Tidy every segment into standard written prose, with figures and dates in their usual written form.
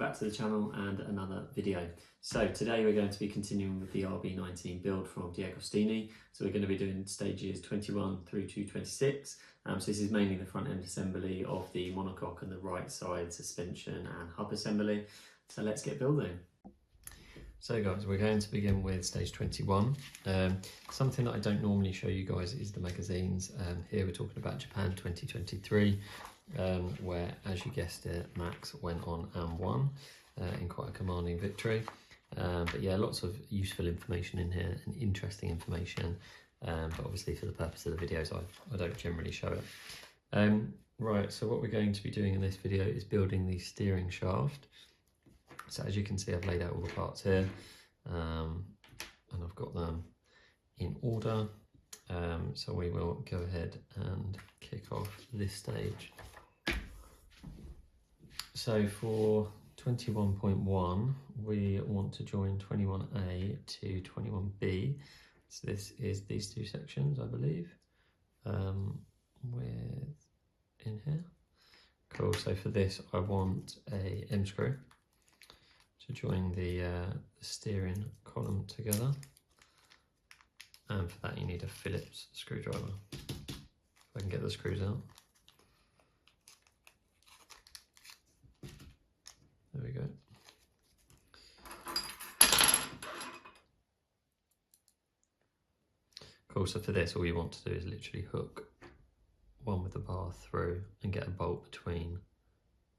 back to the channel and another video. So today we're going to be continuing with the RB19 build from DeAgostini. So we're going to be doing stages 21 through to 26. So this is mainly the front end assembly of the monocoque and the right side suspension and hub assembly. So let's get building. So guys, we're going to begin with stage 21. Something that I don't normally show you guys is the magazines. Here we're talking about Japan 2023. Where, as you guessed it, Max went on and won in quite a commanding victory. But yeah, lots of useful information in here and interesting information. But obviously for the purpose of the videos, I don't generally show it. Right, so what we're going to be doing in this video is building the steering shaft. So as you can see, I've laid out all the parts here and I've got them in order. So we will go ahead and kick off this stage. So for 21.1, we want to join 21A to 21B. So this is these two sections, I believe, with in here. Cool, so for this, I want a M screw to join the steering column together. And for that, you need a Phillips screwdriver. If I can get the screws out. There we go. Cool, so for this, all you want to do is literally hook one with the bar through and get a bolt between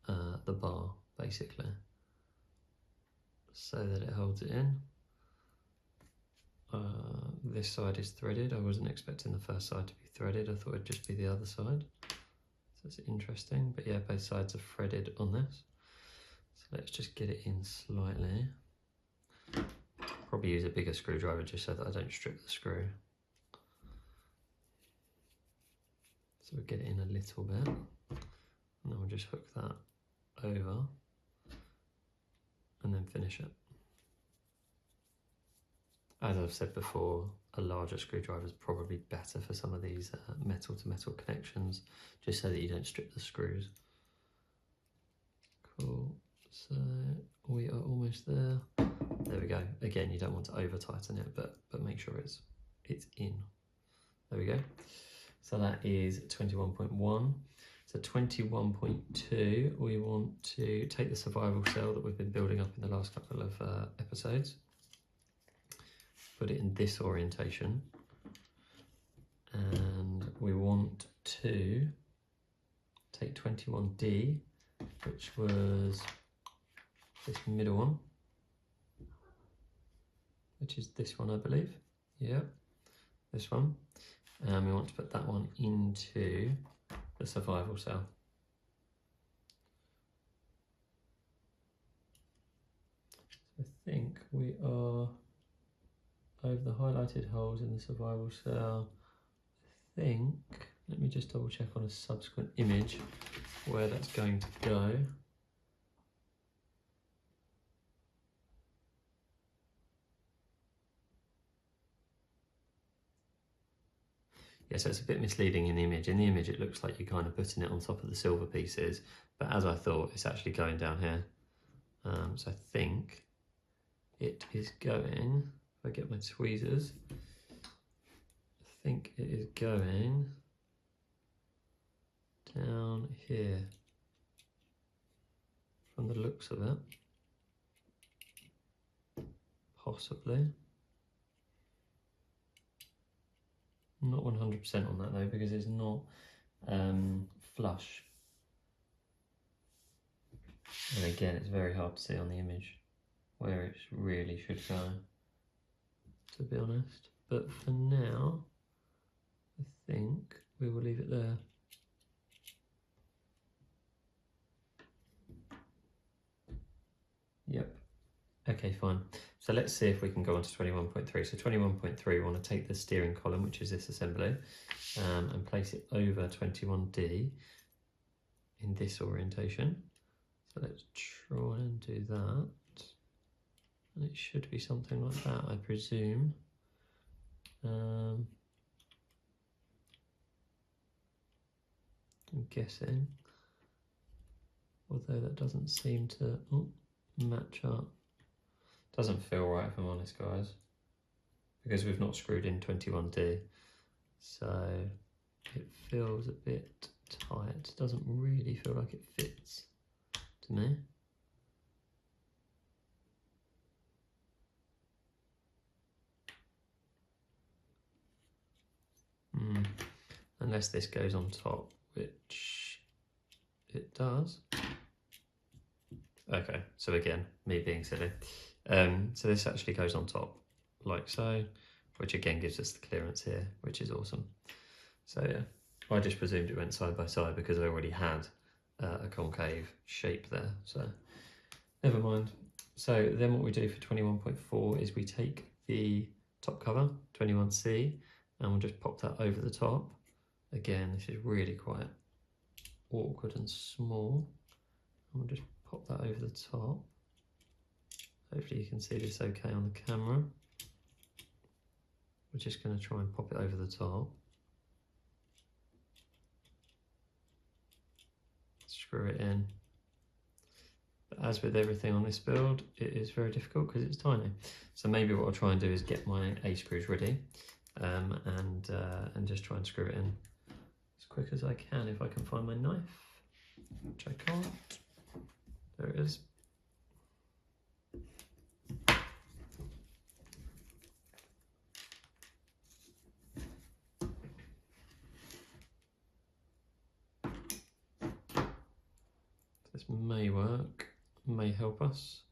the bar, basically, so that it holds it in. This side is threaded. I wasn't expecting the first side to be threaded. I thought it'd just be the other side. So it's interesting, but yeah, both sides are threaded on this. So let's just get it in slightly. Probably use a bigger screwdriver just so that I don't strip the screw. So we'll get it in a little bit, and then we'll just hook that over and then finish it. As I've said before, a larger screwdriver is probably better for some of these metal to metal connections, just so that you don't strip the screws. Cool, so we are almost there. There we go. Again, you don't want to over tighten it, but make sure it's in. There we go. So that is 21.1. So 21.2, we want to take the survival cell that we've been building up in the last couple of episodes, put it in this orientation, and we want to take 21D, which was this middle one, which is this one, I believe. Yeah, this one. And we want to put that one into the survival cell. I think we are over the highlighted holes in the survival cell. I think, let me just double check on a subsequent image where that's going to go. Yeah, so it's a bit misleading in the image. In the image, it looks like you're kind of putting it on top of the silver pieces, but as I thought, it's actually going down here. So I think it is going, if I get my tweezers, I think it is going down here, from the looks of it, possibly. Not 100% on that though, because it's not flush. And again, it's very hard to see on the image where it really should go, to be honest. But for now, I think we will leave it there. Yep. Okay, fine. So let's see if we can go on to 21.3. So 21.3, we want to take the steering column, which is this assembly, and place it over 21D in this orientation. So let's try and do that. And it should be something like that, I presume. I'm guessing. Although that doesn't seem to... Oh, match up. Doesn't feel right if I'm honest, guys, because we've not screwed in 21D, so it feels a bit tight. Doesn't really feel like it fits to me. Unless this goes on top, which it does. Okay, so again, me being silly. So this actually goes on top, like so, which again gives us the clearance here, which is awesome. So yeah, I just presumed it went side by side because I already had a concave shape there, so never mind. So then what we do for 21.4 is we take the top cover, 21C, and we'll just pop that over the top. Again, this is really quite awkward and small. And we'll just pop that over the top. Hopefully you can see this okay on the camera. We're just going to try and pop it over the top. Screw it in. But as with everything on this build, it is very difficult because it's tiny. So maybe what I'll try and do is get my A screws ready and just try and screw it in as quick as I can if I can find my knife, which I can't. There it is. This may work, may help us.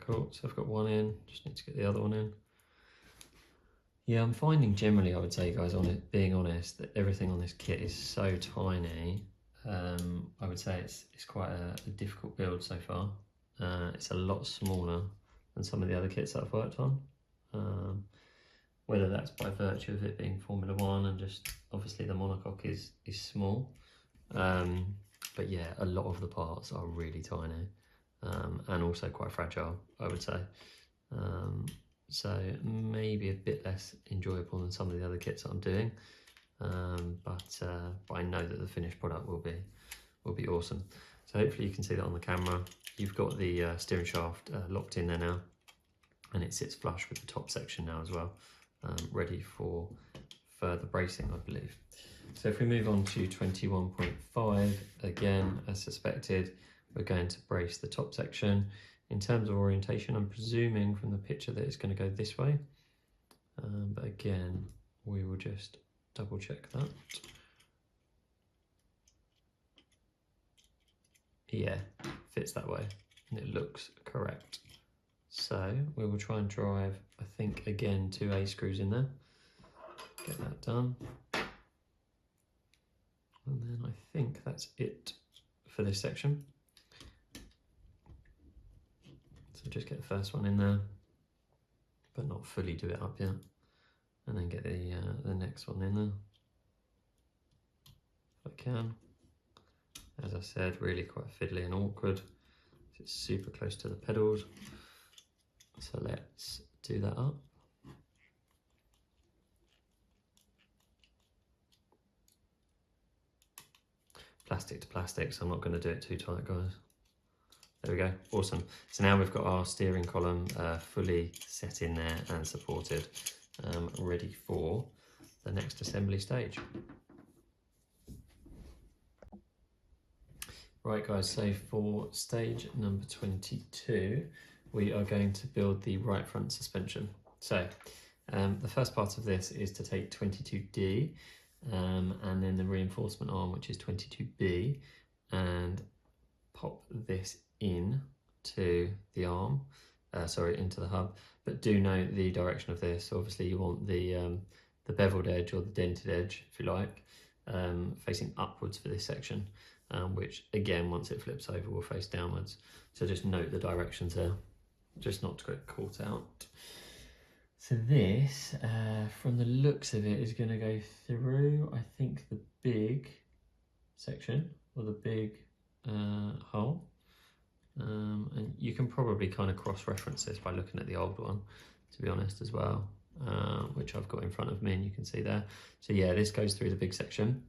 Cool, so I've got one in, just need to get the other one in. Yeah, I'm finding generally, I would say, guys, on it, being honest, that everything on this kit is so tiny. I would say it's quite a difficult build so far. It's a lot smaller than some of the other kits that I've worked on. Whether that's by virtue of it being Formula One and just obviously the monocoque is small. But yeah, a lot of the parts are really tiny and also quite fragile, I would say. So maybe a bit less enjoyable than some of the other kits that I'm doing. But I know that the finished product will be awesome. So hopefully you can see that on the camera. You've got the steering shaft locked in there now, and it sits flush with the top section now as well, ready for further bracing, I believe. So if we move on to 21.5, again, as suspected, we're going to brace the top section. In terms of orientation, I'm presuming from the picture that it's going to go this way, but again, we will just double check that. Yeah, fits that way, and it looks correct. So we will try and drive, I think, again, 2 A screws in there. Get that done. And then I think that's it for this section. So just get the first one in there, but not fully do it up yet. And then get the next one in there, if I can. As I said, really quite fiddly and awkward. It's super close to the pedals. So let's do that up. Plastic to plastic, so I'm not going to do it too tight, guys. There we go, awesome. So now we've got our steering column fully set in there and supported, ready for the next assembly stage. Right guys, so for stage number 22, we are going to build the right front suspension. So the first part of this is to take 22D and then the reinforcement arm, which is 22B, and pop this in to the arm, into the hub. But do note the direction of this. Obviously you want the beveled edge or the dented edge, if you like, facing upwards for this section, which again, once it flips over, will face downwards. So just note the directions there, just not to get caught out. So this, from the looks of it, is going to go through, I think, the big section, or the big hole. And you can probably kind of cross-reference this by looking at the old one, to be honest, as well, which I've got in front of me, and you can see there. So yeah, this goes through the big section.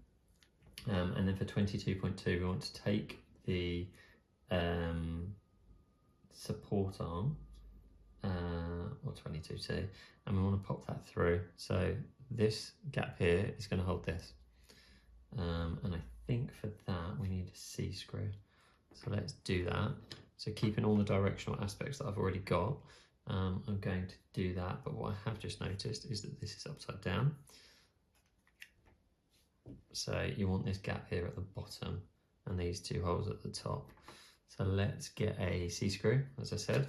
And then for 22.2, we want to take the support arm, or 22C, and we want to pop that through. So this gap here is going to hold this. And I think for that we need a C screw. So let's do that. So keeping all the directional aspects that I've already got, I'm going to do that. But what I have just noticed is that this is upside down. So you want this gap here at the bottom and these two holes at the top. So let's get a C screw, as I said,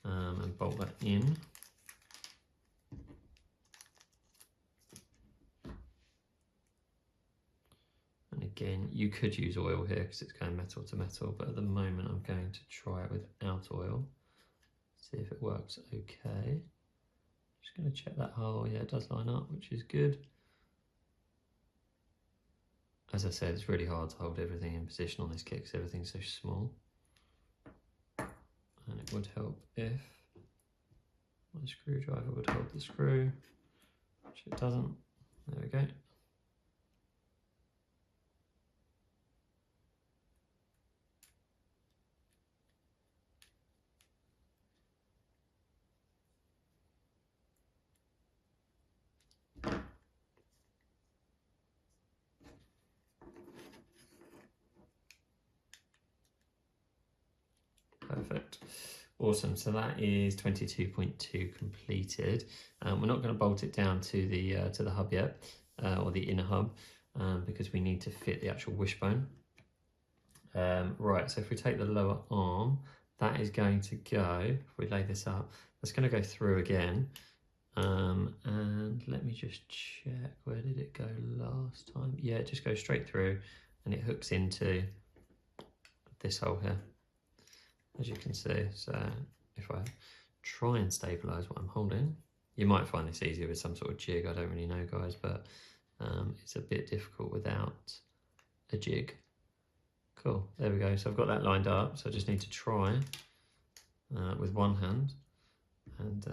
and bolt that in. And again, you could use oil here because it's going metal to metal, but at the moment I'm going to try it without oil, see if it works okay. Just going to check that hole. Yeah, it does line up, which is good. As I said, it's really hard to hold everything in position on this kit because everything's so small. And it would help if my screwdriver would hold the screw, which it doesn't. There we go. Perfect. Awesome. So that is 22.2 completed. We're not going to bolt it down to the hub yet, or the inner hub, because we need to fit the actual wishbone. Right. So if we take the lower arm, that is going to go. If we lay this up, that's going to go through again. And let me just check. Where did it go last time? Yeah, it just goes straight through, and it hooks into this hole here, as you can see. So if I try and stabilize what I'm holding, you might find this easier with some sort of jig. I don't really know, guys, but it's a bit difficult without a jig. Cool, there we go. So I've got that lined up. So I just need to try with one hand and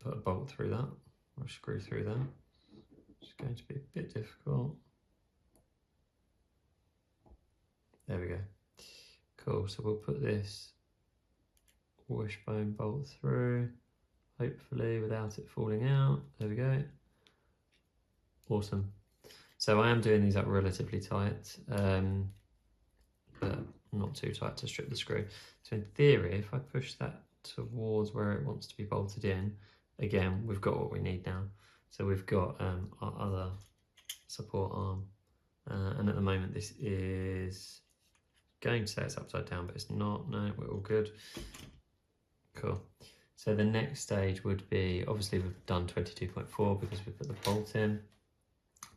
put a bolt through that, or a screw through that. It's going to be a bit difficult. There we go. Cool, so we'll put this wishbone bolt through, hopefully without it falling out. There we go. Awesome. So I am doing these up relatively tight, but not too tight to strip the screw. So in theory, if I push that towards where it wants to be bolted in, again, we've got what we need now. So we've got our other support arm, and at the moment this is going to say it's upside down, but it's not. No, we're all good. Cool. So the next stage would be, obviously we've done 22.4 because we put the bolt in.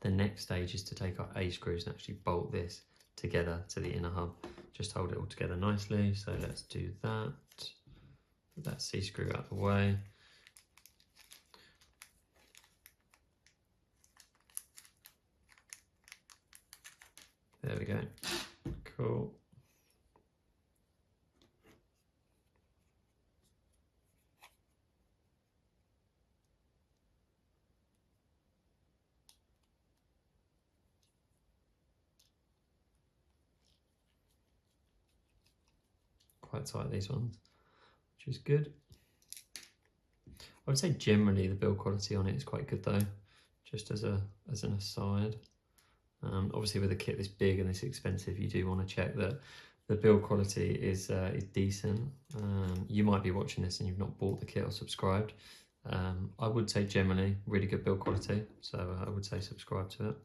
The next stage is to take our A screws and actually bolt this together to the inner hub. Just hold it all together nicely. So let's do that. Put that C screw out of the way. There we go. Cool. Quite tight, these ones, which is good. I would say generally the build quality on it is quite good though, just as an aside. Obviously with a kit this big and this expensive, you do want to check that the build quality is decent. You might be watching this and you've not bought the kit or subscribed. I would say generally really good build quality, so I would say subscribe to it.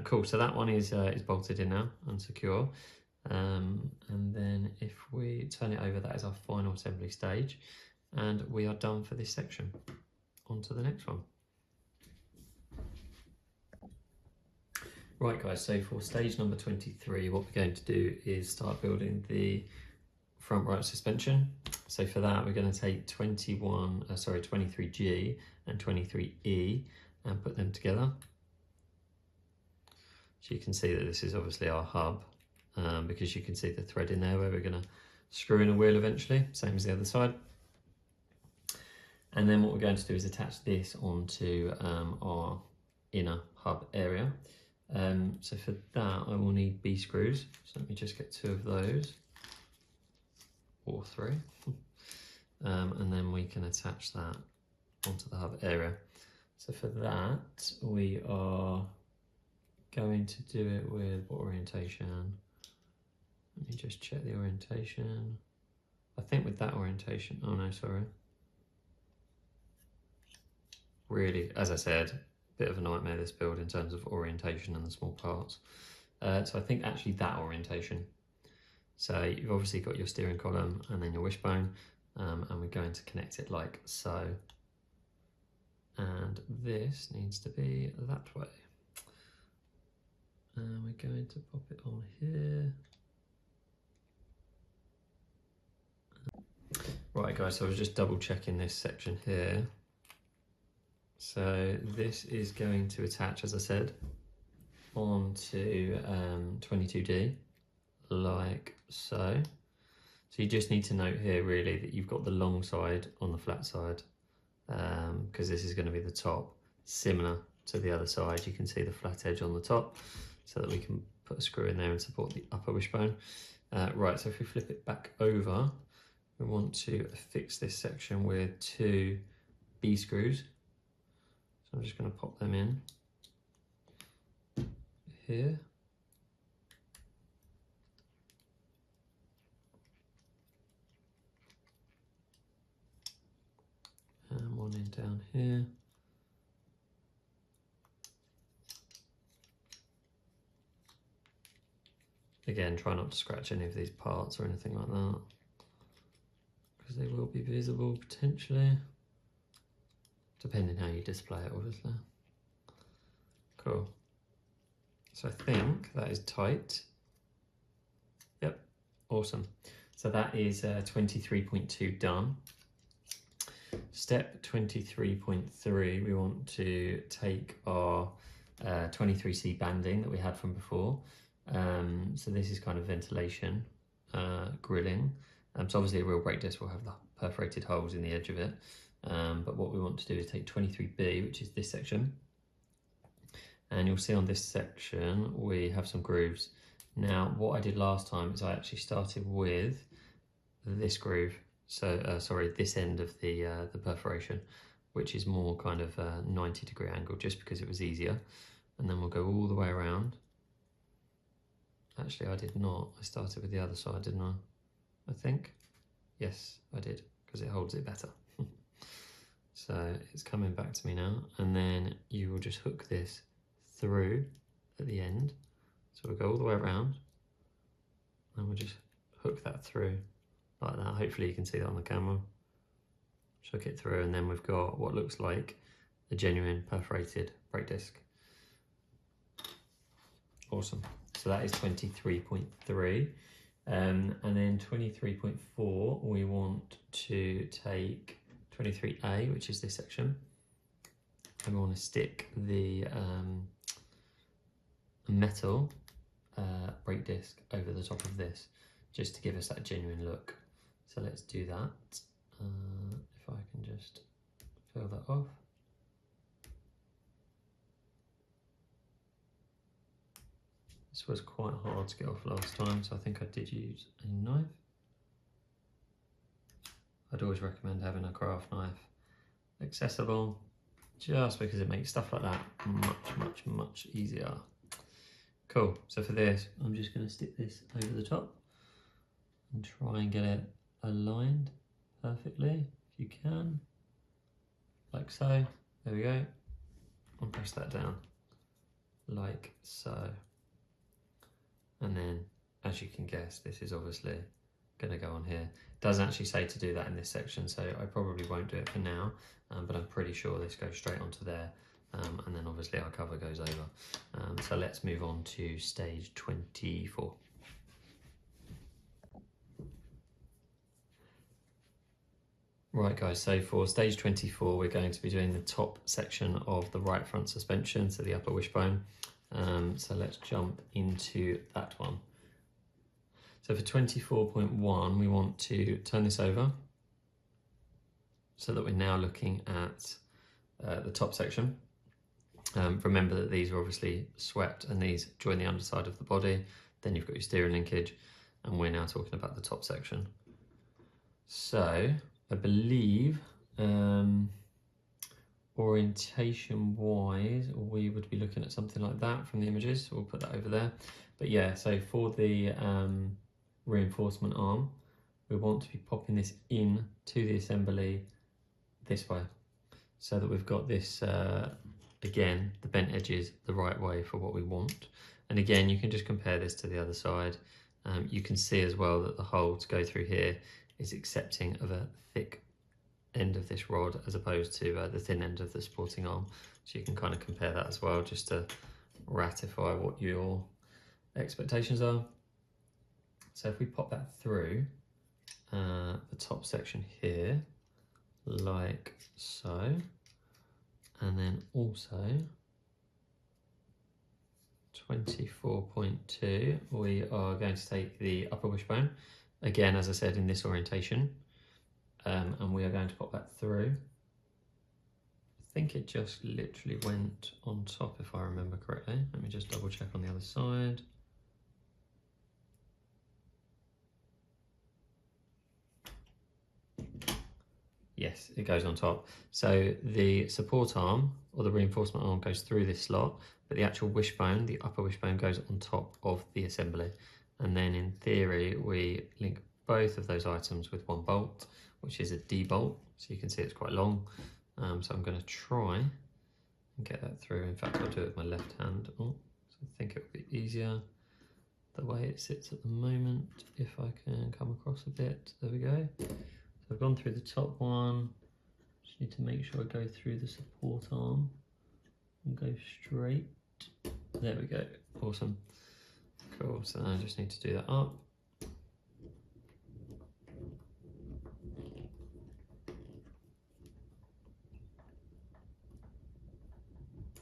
Cool, so that one is bolted in now and secure. And then if we turn it over, that is our final assembly stage, and we are done for this section. On to the next one. Right guys, so for stage number 23, what we're going to do is start building the front right suspension. So for that, we're going to take 23G and 23E and put them together. So you can see that this is obviously our hub, because you can see the thread in there where we're going to screw in a wheel eventually, same as the other side. And then what we're going to do is attach this onto our inner hub area. So for that I will need B screws, so let me just get 2 of those, or 3, and then we can attach that onto the hub area. So for that we are going to do it with what orientation? Let me just check the orientation. I think with that orientation, oh no, sorry. Really, as I said, bit of a nightmare this build in terms of orientation and the small parts. So I think actually that orientation. So you've obviously got your steering column and then your wishbone, and we're going to connect it like so. And this needs to be that way. And we're going to pop it on here. Right guys, so I was just double checking this section here. So this is going to attach, as I said, onto 22D, like so. So you just need to note here really that you've got the long side on the flat side, because this is going to be the top, similar to the other side. You can see the flat edge on the top, so that we can put a screw in there and support the upper wishbone. Right, so if we flip it back over, we want to fix this section with 2 B screws. So I'm just going to pop them in here. And 1 in down here. Again, try not to scratch any of these parts or anything like that, because they will be visible potentially, depending how you display it, obviously. Cool. So I think that is tight. Yep, awesome. So that is 23.2 done. Step 23.3, we want to take our 23C banding that we had from before. So this is kind of ventilation, grilling. So obviously a real brake disc will have the perforated holes in the edge of it. But what we want to do is take 23B, which is this section. And you'll see on this section, we have some grooves. Now, what I did last time is I actually started with this groove. So, sorry, this end of the perforation, which is more kind of a 90-degree angle, just because it was easier. And then we'll go all the way around. Actually, I did not. I started with the other side, didn't I? I think. Yes, I did, because it holds it better. So it's coming back to me now. And then you will just hook this through at the end. So we'll go all the way around and we'll just hook that through like that. Hopefully you can see that on the camera. Just hook it through, and then we've got what looks like a genuine perforated brake disc. Awesome. So that is 23.3. And then 23.4, we want to take 23A, which is this section, and we want to stick the metal brake disc over the top of this, just to give us that genuine look. So let's do that. If I can just fill that off. This was quite hard to get off last time, so I think I did use a knife. I'd always recommend having a craft knife accessible, just because it makes stuff like that much easier. Cool, so for this, I'm just going to stick this over the top and try and get it aligned perfectly, if you can, like so. There we go, and press that down, like so. And then, as you can guess, this is obviously going to go on here. It doesn't actually say to do that in this section, so I probably won't do it for now, but I'm pretty sure this goes straight onto there, and then obviously our cover goes over. So let's move on to stage 24. Right guys, so for stage 24, we're going to be doing the top section of the right front suspension, so the upper wishbone. So let's jump into that one. So for 24.1, we want to turn this over so that we're now looking at the top section. Remember that these are obviously swept and these join the underside of the body. Then you've got your steering linkage, and we're now talking about the top section. So I believe orientation wise we would be looking at something like that from the images, so we'll put that over there. But yeah, so for the reinforcement arm, we want to be popping this in to the assembly this way, so that we've got this again, the bent edges the right way for what we want. And again, you can just compare this to the other side. You can see as well that the hole to go through here is accepting of a thick end of this rod as opposed to the thin end of the supporting arm. So you can kind of compare that as well, just to ratify what your expectations are. So if we pop that through the top section here, like so, and then also 24.2, we are going to take the upper wishbone, again, as I said, in this orientation, and we are going to pop that through. I think it just literally went on top, if I remember correctly. Let me just double check on the other side. Yes, it goes on top. So the support arm or the reinforcement arm goes through this slot, but the actual wishbone, the upper wishbone, goes on top of the assembly. And then in theory, we link both of those items with one bolt, which is a D bolt. So you can see it's quite long. So I'm going to try and get that through. In fact, I'll do it with my left hand. Oh, so I think it would be easier the way it sits at the moment. If I can come across a bit, there we go. So I've gone through the top one. Just need to make sure I go through the support arm and go straight. There we go. Awesome. Cool. So now I just need to do that up.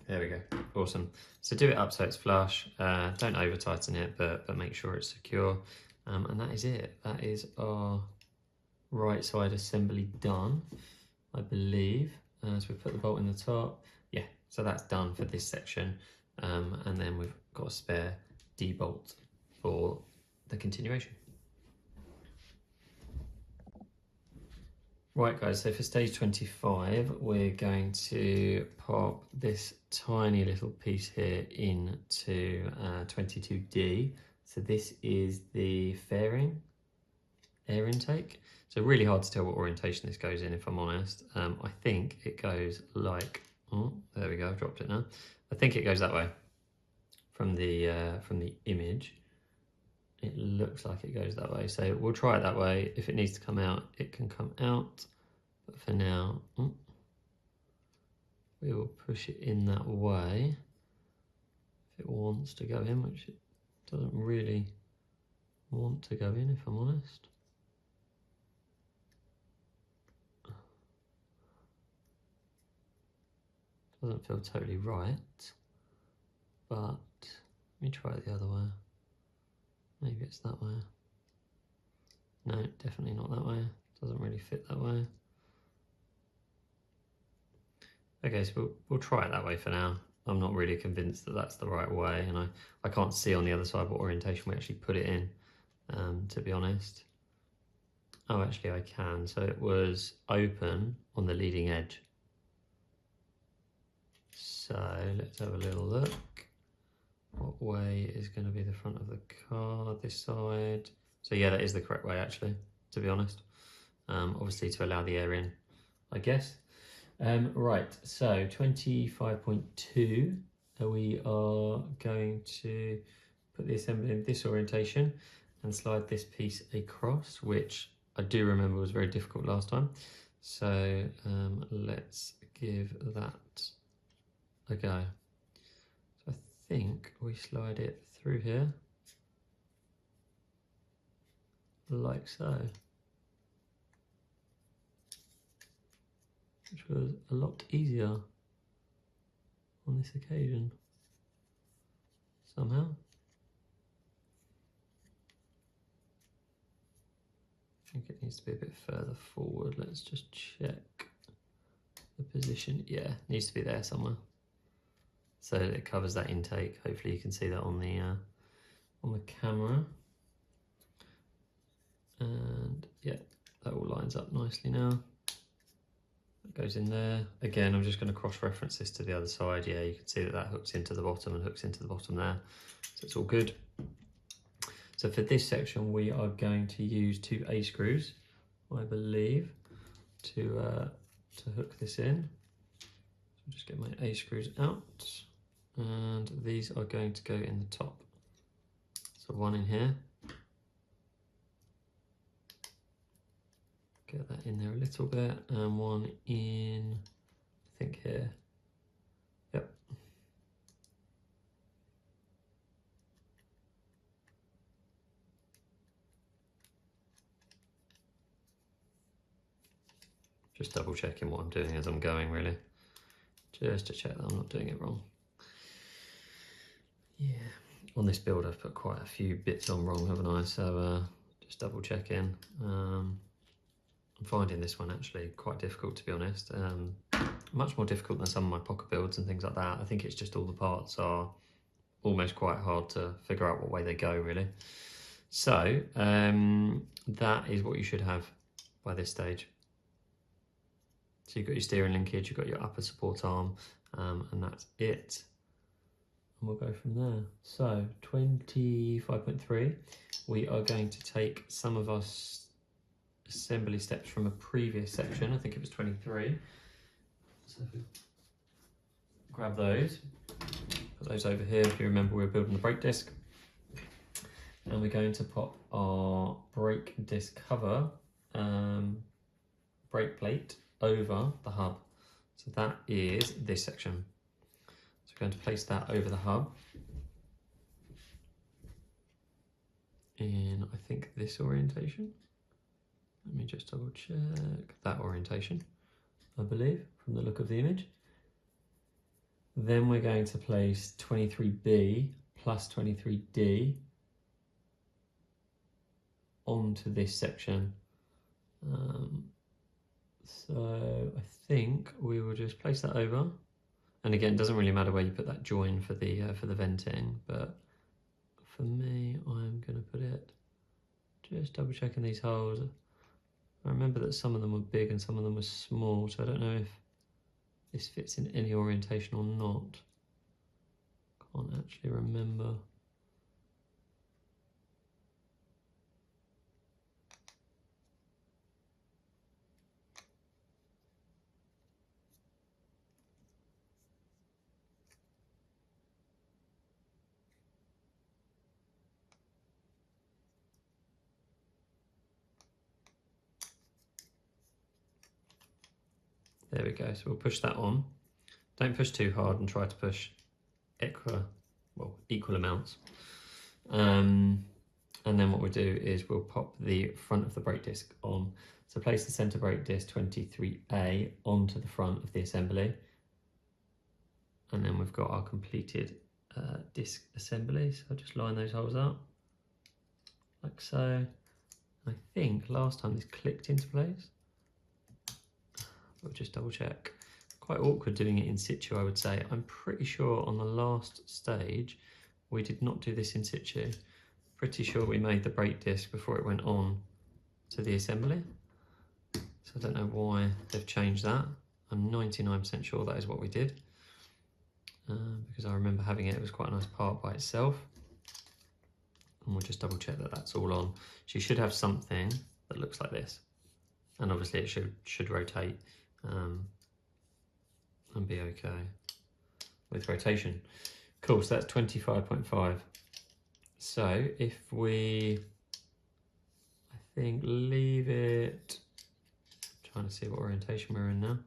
There we go. Awesome. So do it up so it's flush. Don't over tighten it, but make sure it's secure. And that is it. That is our right side assembly done, I believe. So we put the bolt in the top. Yeah, so that's done for this section. And then we've got a spare D bolt for the continuation. Right guys, so for stage 25, we're going to pop this tiny little piece here into 22D. So this is the fairing air intake. So really hard to tell what orientation this goes in, if I'm honest. I think it goes like, oh, there we go, I've dropped it now. I think it goes that way from the image. It looks like it goes that way. So we'll try it that way. If it needs to come out, it can come out. But for now, we will push it in that way. If it wants to go in, which it doesn't really want to go in, if I'm honest. Doesn't feel totally right, but let me try it the other way. Maybe it's that way. No, definitely not that way. Doesn't really fit that way. Okay, so we'll try it that way for now. I'm not really convinced that that's the right way, and I can't see on the other side what orientation we actually put it in, to be honest. Oh, actually I can. So it was open on the leading edge. So let's have a little look. What way is going to be the front of the car? This side. So yeah, that is the correct way actually, to be honest. Obviously to allow the air in, I guess. Right, so 25.2, we are going to put the assembly in this orientation and slide this piece across, which I do remember was very difficult last time. So let's give that a go. So I think we slide it through here, like so. Which was a lot easier on this occasion, somehow. I think it needs to be a bit further forward. Let's just check the position. Yeah, it needs to be there somewhere. so that it covers that intake. Hopefully you can see that on the camera. And yeah, that all lines up nicely now. It goes in there. Again, I'm just going to cross-reference this to the other side. Yeah, you can see that that hooks into the bottom and hooks into the bottom there. So it's all good. So for this section, we are going to use 2 A screws, I believe, to hook this in. So I'll just get my A screws out, and these are going to go in the top. So one in here. Get that in there a little bit, and one in, I think here. Yep. Just double checking what I'm doing as I'm going, really. Just to check that I'm not doing it wrong. Yeah, on this build I've put quite a few bits on wrong, haven't I? So just double checking. I'm finding this one actually quite difficult, to be honest. Much more difficult than some of my Pocher builds and things like that. I think it's just all the parts are almost quite hard to figure out what way they go, really. So that is what you should have by this stage. So you've got your steering linkage, you've got your upper support arm, and that's it. And we'll go from there. So 25.3, we are going to take some of our assembly steps from a previous section. I think it was 23. So if we grab those, put those over here. If you remember, we were building the brake disc. And we're going to pop our brake disc cover, brake plate, over the hub. So that is this section. So we're going to place that over the hub in, I think, this orientation. Let me just double check that orientation, I believe, from the look of the image. Then we're going to place 23B plus 23D onto this section. So I think we will just place that over, and again, it doesn't really matter where you put that join for the venting, but for me, I'm going to put it, just double checking these holes. I remember that some of them were big and some of them were small, so I don't know if this fits in any orientation or not. Can't actually remember. There we go, so we'll push that on. Don't push too hard and try to push equal amounts. And then what we'll do is we'll pop the front of the brake disc on. So place the center brake disc 23A onto the front of the assembly. And then we've got our completed disc assembly. So I'll just line those holes up, like so. I think last time this clicked into place. We'll just double check. Quite awkward doing it in situ, I would say. I'm pretty sure on the last stage we did not do this in situ. Pretty sure we made the brake disc before it went on to the assembly. So I don't know why they've changed that. I'm 99% sure that is what we did, because I remember having it. It was quite a nice part by itself. And we'll just double check that that's all on. So you should have something that looks like this, and obviously it should rotate and be okay with rotation. Cool, so that's 25.5. So if we, I think, leave it, trying to see what orientation we're in now.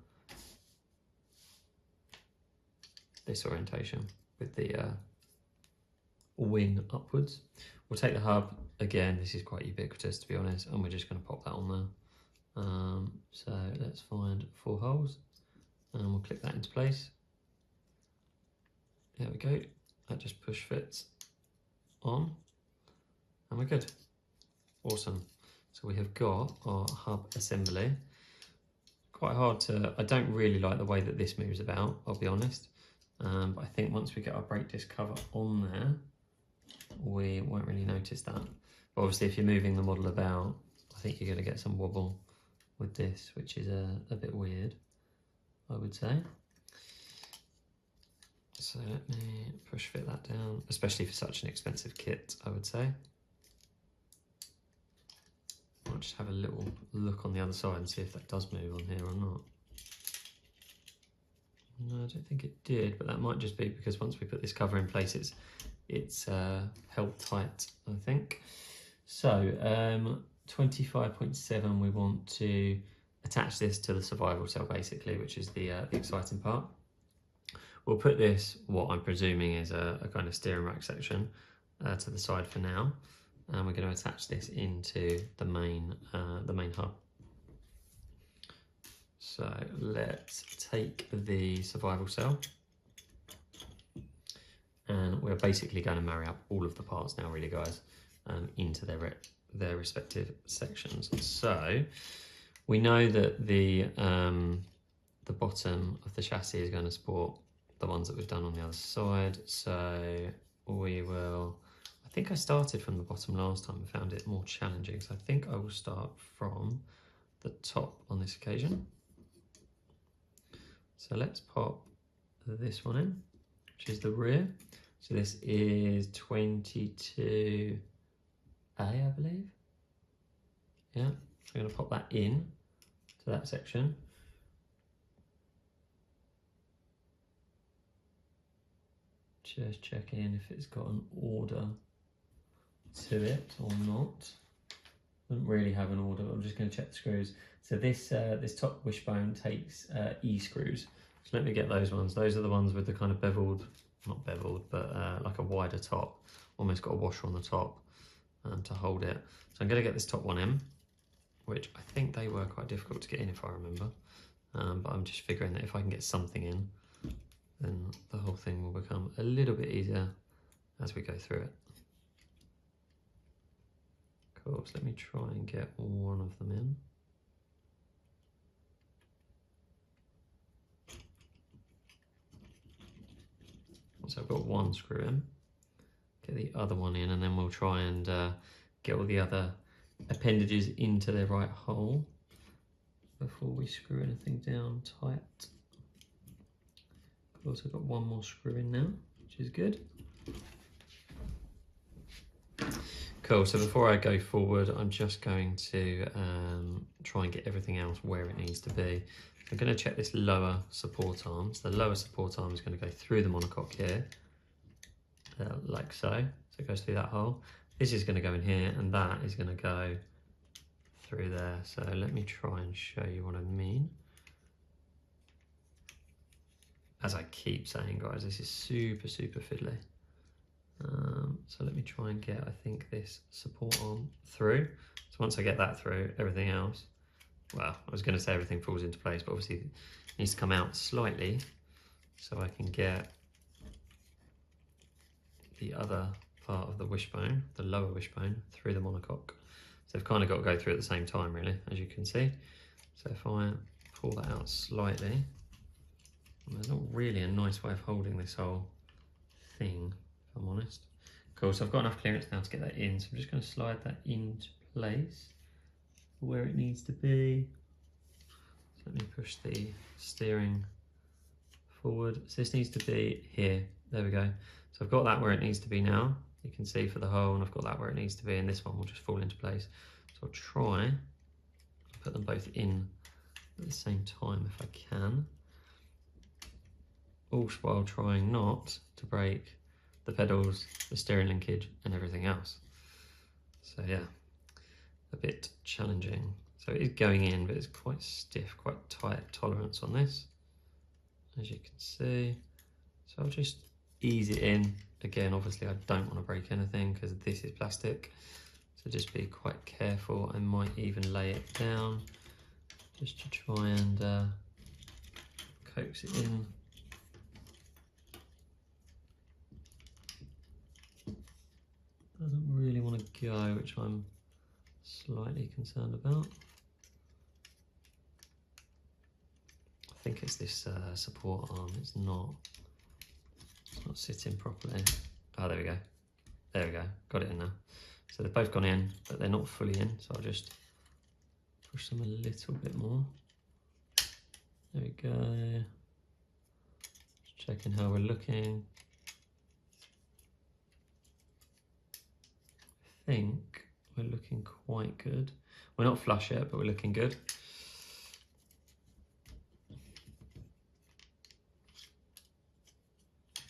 This orientation with the wing upwards. We'll take the hub, again, this is quite ubiquitous to be honest, and we're just going to pop that on there. So let's find 4 holes and we'll click that into place. There we go, that just push fits on and we're good. Awesome. So we have got our hub assembly. Quite hard to, I don't really like the way that this moves about, I'll be honest. But I think once we get our brake disc cover on there, we won't really notice that. But obviously if you're moving the model about, I think you're going to get some wobble with this, which is a bit weird, I would say. So let me push fit that down, especially for such an expensive kit, I would say. I'll just have a little look on the other side and see if that does move on here or not. No, I don't think it did, but that might just be because once we put this cover in place, it's held tight, I think. So 25.7, we want to attach this to the survival cell basically, which is the exciting part. We'll put this, what I'm presuming is a kind of steering rack section, to the side for now, and we're going to attach this into the main hub. So let's take the survival cell, and we're basically going to marry up all of the parts now, really, guys, into their respective sections. So we know that the bottom of the chassis is going to support the ones that we've done on the other side. So we will, I think I started from the bottom last time and found it more challenging. So I think I will start from the top on this occasion. So let's pop this one in, which is the rear. So this is 22A, I believe. Yeah, I'm going to pop that in to that section. Just checking if it's got an order to it or not. Doesn't really have an order, but I'm just going to check the screws. So this this top wishbone takes E screws. So let me get those ones. Those are the ones with the kind of beveled, not beveled, but like a wider top. Almost got a washer on the top to hold it. So I'm going to get this top one in, which I think they were quite difficult to get in if I remember. But I'm just figuring that if I can get something in, then the whole thing will become a little bit easier as we go through it. Cool, so let me try and get one of them in. So I've got one screw in, get the other one in, and then we'll try and get all the other appendages into their right hole before we screw anything down tight. I've also got one more screw in now, which is good. Cool, so before I go forward, I'm just going to try and get everything else where it needs to be. I'm going to check this lower support arm. So the lower support arm is going to go through the monocoque here, like so. So it goes through that hole. This is going to go in here, and that is going to go through there. So let me try and show you what I mean. As I keep saying, guys, this is super, super fiddly. So let me try and get, I think, this support arm through. So once I get that through, everything else, well, I was going to say everything falls into place, but obviously it needs to come out slightly so I can get the other part of the wishbone, the lower wishbone, through the monocoque. So they've kind of got to go through at the same time, really, as you can see. So if I pull that out slightly, there's not really a nice way of holding this whole thing, if I'm honest. Cool, so I've got enough clearance now to get that in, so I'm just going to slide that into place where it needs to be. So let me push the steering forward. So this needs to be here, there we go. So I've got that where it needs to be now. You can see for the hole, and I've got that where it needs to be, and this one will just fall into place. So I'll try and put them both in at the same time if I can. Also while trying not to break the pedals, the steering linkage, and everything else. So yeah, a bit challenging. So it is going in, but it's quite stiff, quite tight tolerance on this, as you can see. So I'll just ease it in. Again, obviously I don't want to break anything because this is plastic. So just be quite careful. I might even lay it down just to try and coax it in. Doesn't really want to go, which I'm slightly concerned about. I think it's this support arm, it's not not sitting properly. Oh, there we go. There we go. Got it in now. So they've both gone in, but they're not fully in. So I'll just push them a little bit more. There we go. Just checking how we're looking. I think we're looking quite good. We're not flush yet, but we're looking good.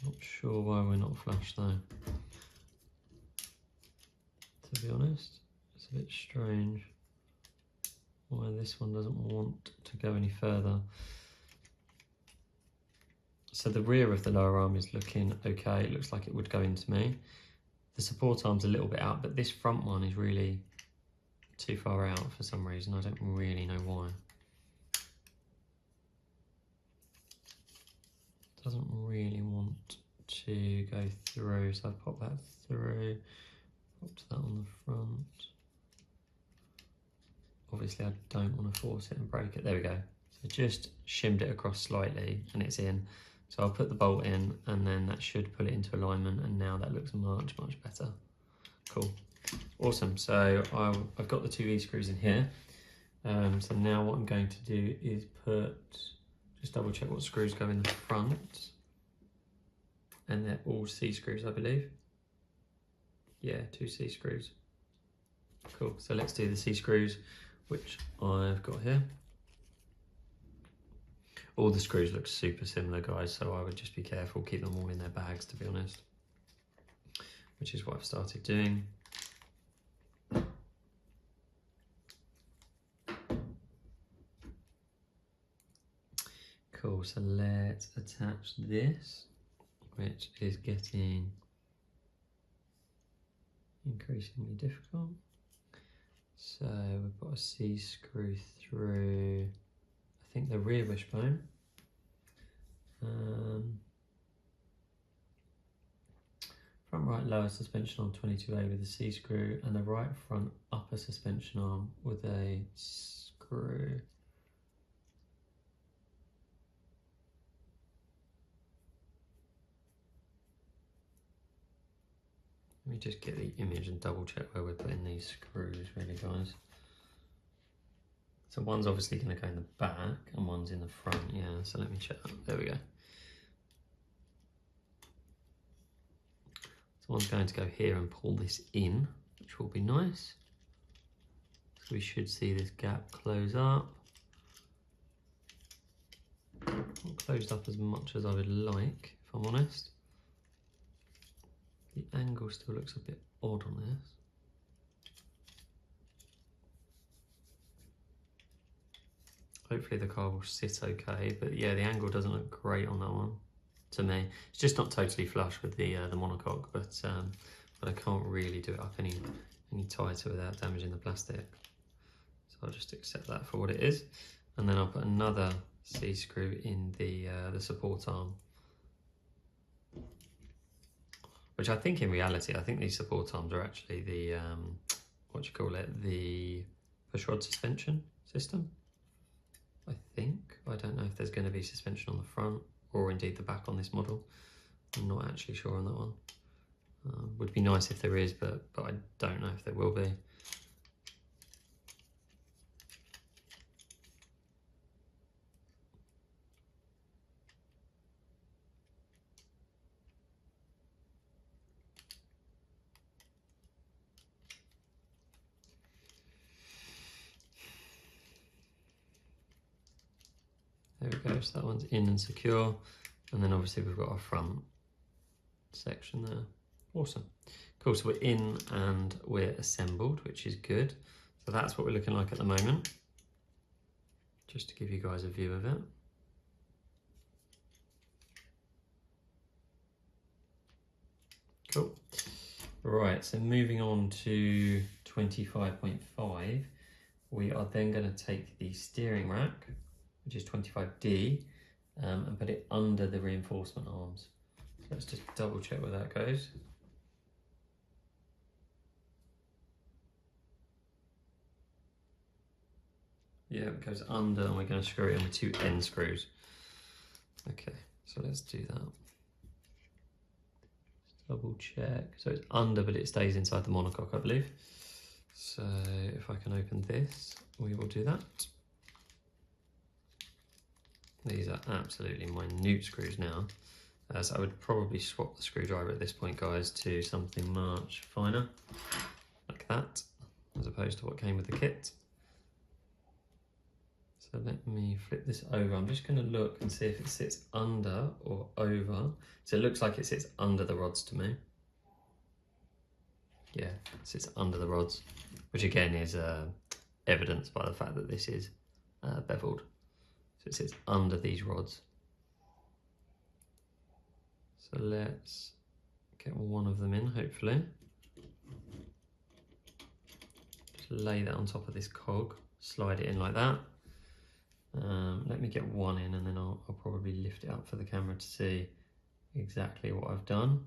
Not sure why we're not flush though. To be honest, it's a bit strange why this one doesn't want to go any further. So the rear of the lower arm is looking okay. It looks like it would go into me. The support arm's a little bit out, but this front one is really too far out for some reason. I don't really know why. Doesn't really want to go through, so I've popped that through. Popped that on the front. Obviously I don't want to force it and break it. There we go. So just shimmed it across slightly and it's in. So I'll put the bolt in and then that should pull it into alignment, and now that looks much, much better. Cool. Awesome. So I've got the 2 V-screws in here. So now what I'm going to do is just double check what screws go in the front. And they're all C screws, I believe. Yeah, 2 C screws. Cool. So let's do the C screws, which I've got here. All the screws look super similar, guys, so I would just be careful, keep them all in their bags, to be honest, which is what I've started doing. Cool, so let's attach this, which is getting increasingly difficult. So we've got a C screw through, I think, the rear wishbone. Front right lower suspension arm 22A with a C screw, and the right front upper suspension arm with a screw. Let me just get the image and double check where we're putting these screws, really, guys. So one's obviously going to go in the back and one's in the front, yeah, so let me check. There we go. So one's going to go here and pull this in, which will be nice. So we should see this gap close up. Not closed up as much as I would like, if I'm honest. The angle still looks a bit odd on this. Hopefully the car will sit okay, but yeah, the angle doesn't look great on that one, to me. It's just not totally flush with the monocoque, but I can't really do it up any tighter without damaging the plastic. So I'll just accept that for what it is, and then I'll put another C screw in the support arm, which I think in reality, I think these support arms are actually the what do you call it? The push rod suspension system. I think. I don't know if there's going to be suspension on the front or indeed the back on this model. I'm not actually sure on that one. Would be nice if there is, but I don't know if there will be. There we go, so that one's in and secure. And then obviously we've got our front section there. Awesome. Cool, so we're in and we're assembled, which is good. So that's what we're looking like at the moment. Just to give you guys a view of it. Cool. Right, so moving on to 25.5, we are then going to take the steering rack, which is 25D, and put it under the reinforcement arms. So let's just double check where that goes. Yeah, it goes under, and we're going to screw it in with 2 end screws. Okay, so let's do that. double check. So it's under, but it stays inside the monocoque, I believe. So if I can open this, we will do that. These are absolutely minute screws now. So I would probably swap the screwdriver at this point, guys, to something much finer, like that, as opposed to what came with the kit. So let me flip this over. I'm just going to look and see if it sits under or over. So it looks like it sits under the rods to me. Yeah, it sits under the rods, which again is evidenced by the fact that this is beveled. So it sits under these rods. So let's get one of them in, hopefully. Just lay that on top of this cog, slide it in like that. Let me get one in, and then I'll probably lift it up for the camera to see exactly what I've done,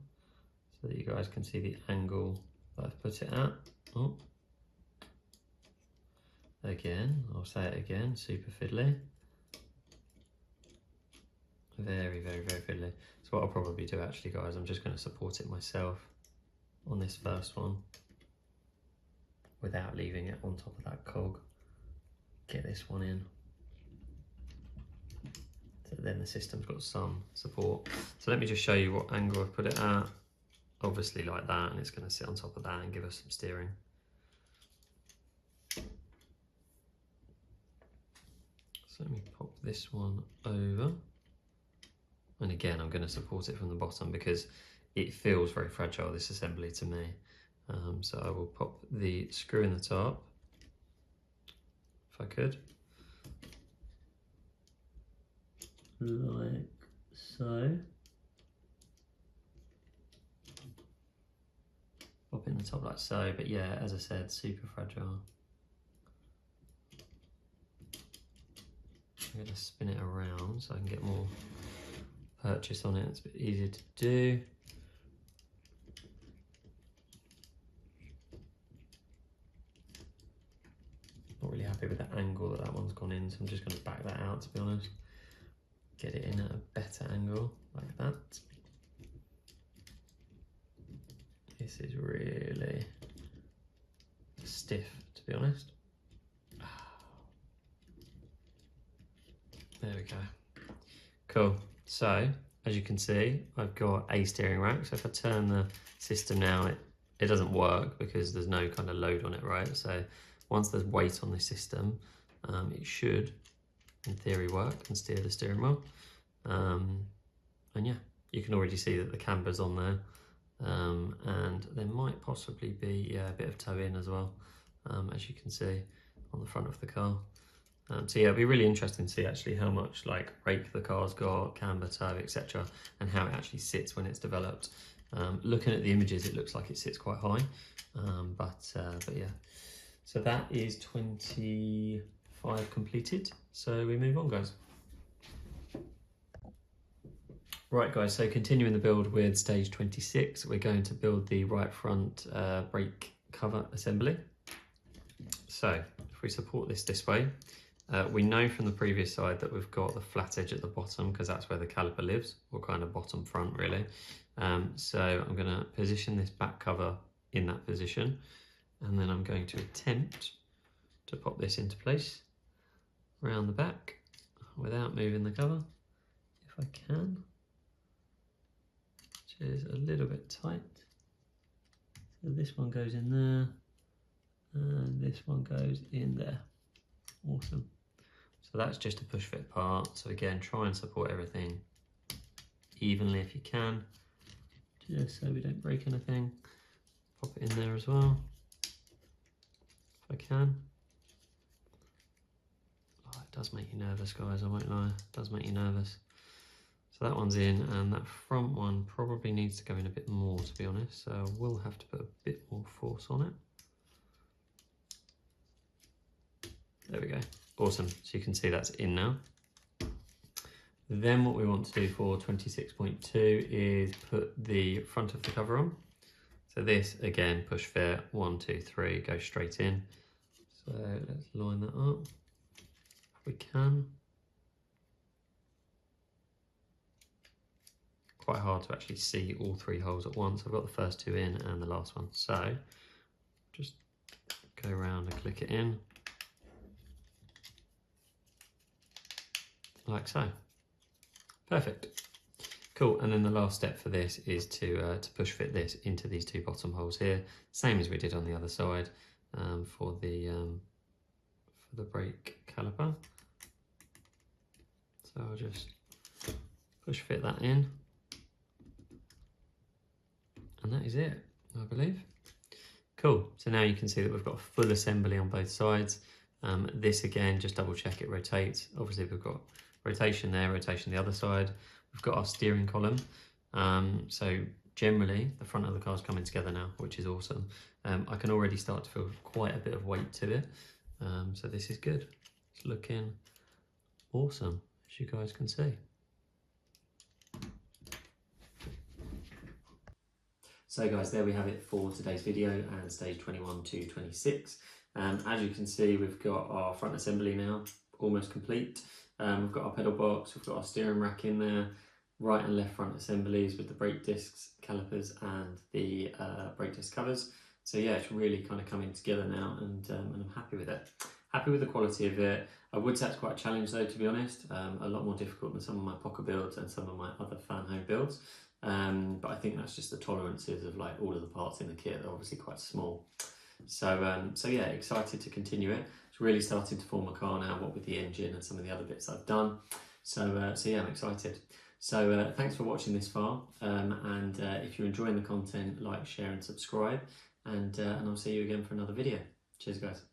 so that you guys can see the angle that I've put it at. Oh. Again, I'll say it again, super fiddly. Very, very, very fiddly. So what I'll probably do actually, guys, I'm just going to support it myself on this first one without leaving it on top of that cog. Get this one in. So then the system's got some support. So let me just show you what angle I've put it at. Obviously like that, and it's going to sit on top of that and give us some steering. So let me pop this one over. And again, I'm going to support it from the bottom because it feels very fragile, this assembly, to me. So I will pop the screw in the top, if I could. Like so. Pop in the top like so, but yeah, as I said, super fragile. I'm going to spin it around so I can get more purchase on it. It's a bit easier to do. Not really happy with the angle that that one's gone in, so I'm just going to back that out, to be honest. Get it in at a better angle, like that. This is really stiff, to be honest. There we go. Cool. So, as you can see, I've got a steering rack. So if I turn the system now, it doesn't work because there's no kind of load on it, right? So once there's weight on the system, it should, in theory, work and steer the steering wheel. And yeah, you can already see that the camber's on there. And there might possibly be a bit of toe in as well, as you can see on the front of the car. So yeah, it'll be really interesting to see actually how much like rake the car's got, camber, toe, etc., and how it actually sits when it's developed. Looking at the images, it looks like it sits quite high, but yeah. So that is 25 completed. So we move on, guys. Right, guys. So continuing the build with stage 26, we're going to build the right front brake cover assembly. So if we support this way. We know from the previous side that we've got the flat edge at the bottom because that's where the caliper lives, or kind of bottom front really. So I'm going to position this back cover in that position, and then I'm going to attempt to pop this into place around the back without moving the cover, if I can, which is a little bit tight. So this one goes in there, and this one goes in there. Awesome. So that's just a push fit part. So again, try and support everything evenly if you can, just so we don't break anything. Pop it in there as well, if I can. Oh, it does make you nervous, guys, I won't lie. It does make you nervous. So that one's in, and that front one probably needs to go in a bit more, to be honest. So we'll have to put a bit more force on it. There we go. Awesome. So you can see that's in now. Then what we want to do for 26.2 is put the front of the cover on. So this, again, push fit, 1, 2, 3, go straight in. So let's line that up if we can. quite hard to actually see all 3 holes at once. I've got the first 2 in and the last one. So just go around and click it in, like so. Perfect. Cool, and then the last step for this is to push fit this into these 2 bottom holes here, same as we did on the other side for the brake caliper. So I'll just push fit that in, and that is it, I believe. Cool, so now you can see that we've got a full assembly on both sides. This again, just double check it rotates. Obviously we've got rotation there, rotation the other side. We've got our steering column. So generally the front of the car's coming together now, which is awesome. I can already start to feel quite a bit of weight to it. So this is good. It's looking awesome, as you guys can see. So guys, there we have it for today's video and stage 21 to 26. As you can see, we've got our front assembly now almost complete. We've got our pedal box, we've got our steering rack in there, right and left front assemblies with the brake discs, calipers and the brake disc covers. So yeah, it's really kind of coming together now, and I'm happy with it. Happy with the quality of it. I would say it's quite a challenge though, to be honest. A lot more difficult than some of my Pocher builds and some of my other fan home builds. But I think that's just the tolerances of like all of the parts in the kit. They're obviously quite small. So yeah, excited to continue it. It's really starting to form a car now, what with the engine and some of the other bits I've done. So yeah, I'm excited. So thanks for watching this far. And if you're enjoying the content, like, share and subscribe. And I'll see you again for another video. Cheers guys.